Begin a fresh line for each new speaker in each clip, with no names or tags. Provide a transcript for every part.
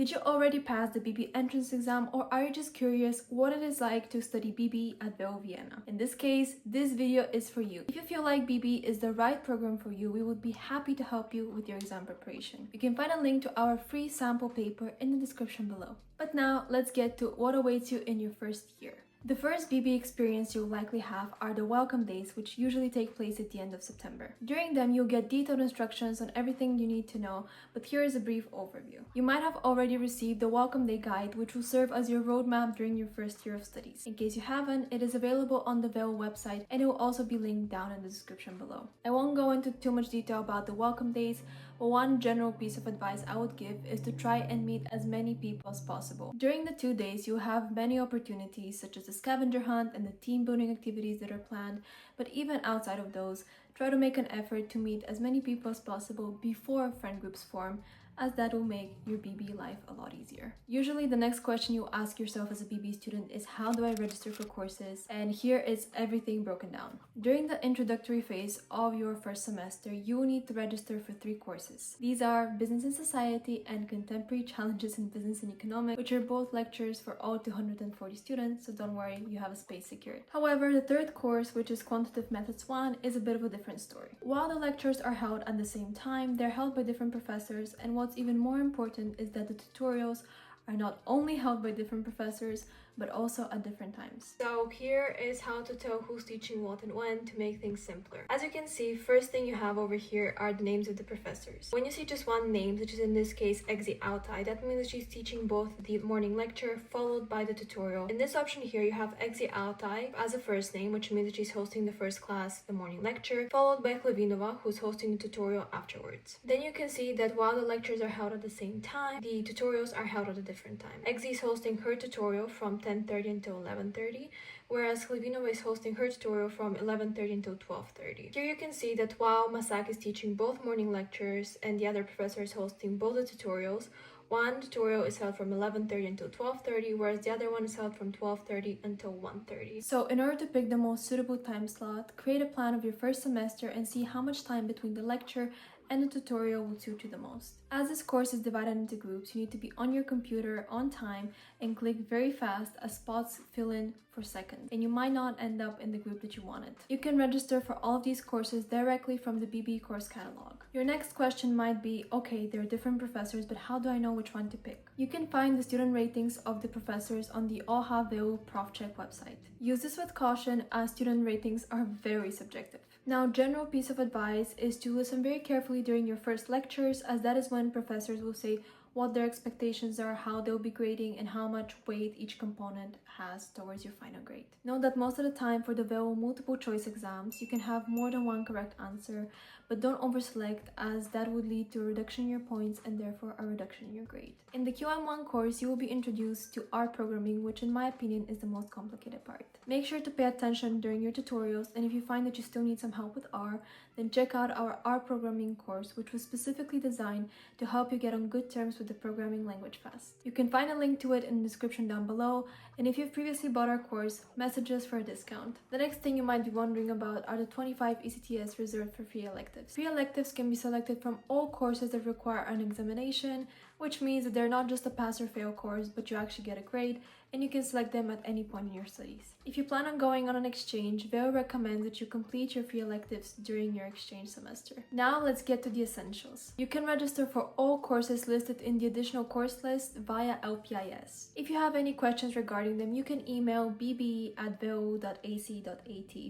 Did you already pass the BBE entrance exam, or are you just curious what it is like to study BBE at WU Vienna? In this case, this video is for you. If you feel like BBE is the right program for you, we would be happy to help you with your exam preparation. You can find a link to our free sample paper in the description below. But now, let's get to what awaits you in your first year. The first BBE experience you'll likely have are the welcome days, which usually take place at the end of September. During them, you'll get detailed instructions on everything you need to know, but here is a brief overview. You might have already received the welcome day guide, which will serve as your roadmap during your first year of studies. In case you haven't, it is available on the WU website, and it will also be linked down in the description below. I won't go into too much detail about the welcome days, but one general piece of advice I would give is to try and meet as many people as possible. During the 2 days, you'll have many opportunities, such as the scavenger hunt and the team building activities that are planned, but even outside of those, try to make an effort to meet as many people as possible before friend groups form, as that will make your BBE life a lot easier. Usually the next question you ask yourself as a BBE student is, how do I register for courses? And here is everything broken down. During the introductory phase of your first semester, you will need to register for 3 courses. These are Business and Society and Contemporary Challenges in Business and Economics, which are both lectures for all 240 students, so don't worry, you have a space secured. However, the third course, which is Quantitative Methods 1, is a bit of a different story. While the lectures are held at the same time, they're held by different professors, and what's even more important is that the tutorials are not only held by different professors, but also at different times. So here is how to tell who's teaching what and when to make things simpler. As you can see, first thing you have over here are the names of the professors. When you see just one name, which is in this case Egzi Altai, that means that she's teaching both the morning lecture followed by the tutorial. In this option here, you have Egzi Altai as a first name, which means that she's hosting the first class, the morning lecture, followed by Klevinova, who's hosting the tutorial afterwards. Then you can see that while the lectures are held at the same time, the tutorials are held at a different time. Egzi is hosting her tutorial from 10:30 until 11:30, whereas Klevinova is hosting her tutorial from 11:30 until 12:30. Here you can see that while Masak is teaching both morning lectures and the other professor is hosting both the tutorials, one tutorial is held from 11:30 until 12:30, whereas the other one is held from 12:30 until 1:30. So in order to pick the most suitable time slot, create a plan of your first semester and see how much time between the lecture and the tutorial will suit you the most. As this course is divided into groups, you need to be on your computer on time and click very fast as spots fill in for seconds, and you might not end up in the group that you wanted. You can register for all of these courses directly from the BBE course catalog. Your next question might be, okay, there are different professors, but how do I know which one to pick? You can find the student ratings of the professors on the WU ProfCheck website. Use this with caution, as student ratings are very subjective. Now, general piece of advice is to listen very carefully during your first lectures, as that is when professors will say what their expectations are, how they'll be grading, and how much weight each component has towards your final grade. Note that most of the time for the WU multiple choice exams, you can have more than one correct answer, but don't overselect, as that would lead to a reduction in your points and therefore a reduction in your grade. In the QM1 course, you will be introduced to R programming, which in my opinion is the most complicated part. Make sure to pay attention during your tutorials, and if you find that you still need some help with R, then check out our R programming course, which was specifically designed to help you get on good terms with the programming language fast. You can find a link to it in the description down below, and if you've previously bought our course, message us for a discount. The next thing you might be wondering about are the 25 ECTS reserved for free electives. Free electives can be selected from all courses that require an examination, which means that they're not just a pass or fail course, but you actually get a grade, and you can select them at any point in your studies. If you plan on going on an exchange, WU recommends that you complete your free electives during your exchange semester. Now let's get to the essentials. You can register for all courses listed in the additional course list via LPIS. If you have any questions regarding them, you can email bbe@wu.ac.at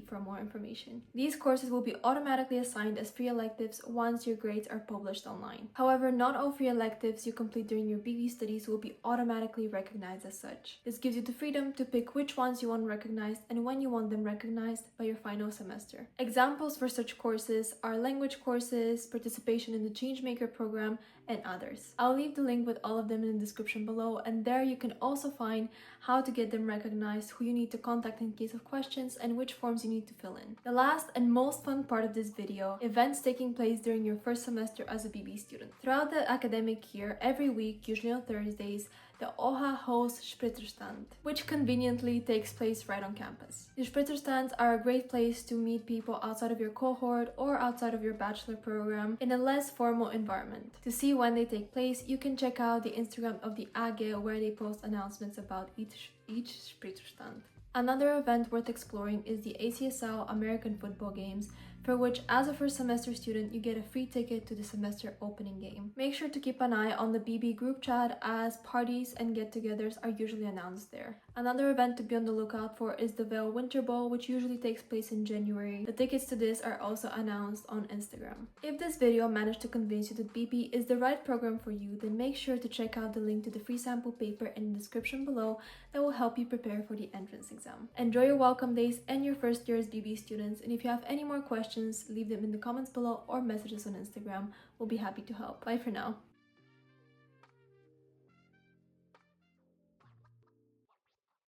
for more information. These courses will be automatically assigned as free electives once your grades are published online. However, not all free electives you complete during your BBE studies will be automatically recognized as such. This gives you the freedom to pick which ones you want recognized and when you want them recognized by your final semester. Examples for such courses are language courses, participation in the Changemaker program, and others. I'll leave the link with all of them in the description below, and there you can also find how to get them recognized, who you need to contact in case of questions, and which forms you need to fill in. The last and most fun part of this video, events taking place during your first semester as a BBE student. Throughout the academic year, every week, usually on Thursdays, the OHA hosts Spritzerstand, which conveniently takes place right on campus. The Spritzerstands are a great place to meet people outside of your cohort or outside of your bachelor program in a less formal environment, to see see when they take place, you can check out the Instagram of the AG where they post announcements about each Spielstand. Another event worth exploring is the ACSL American Football Games, for which as a first semester student you get a free ticket to the semester opening game. Make sure to keep an eye on the BB group chat as parties and get-togethers are usually announced there. Another event to be on the lookout for is the WU Winter Ball, which usually takes place in January. The tickets to this are also announced on Instagram. If this video managed to convince you that BB is the right program for you, then make sure to check out the link to the free sample paper in the description below that will help you prepare for the entrance exam. Enjoy your welcome days and your first year as BB students, and if you have any more questions, leave them in the comments below or message us on Instagram. We'll be happy to help. Bye for now.